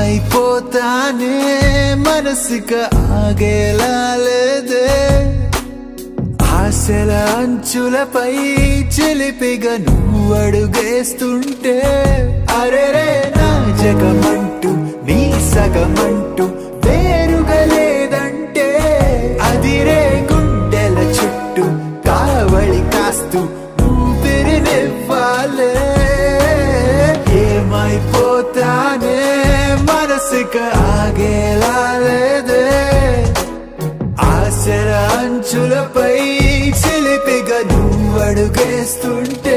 ఏమైపోతానే మనసుకు ఆగేలా లేదే ఆశల అంచులపై చిలిపిగా నువ్వు అడుగేస్తుంటే అరెరే నా జగమంటూ నీ సగమంటూ వేరుగా లేదంటే అదిరే గుండెల చుట్టూ కావళి కాస్తూ ఊపిరినివ్వాలే ఏమైపోతానే మనసుకు ఆగేలా లేదే ఆశల అంచులపై చిలిపిగా నువ్వు అడుగేస్తుంటే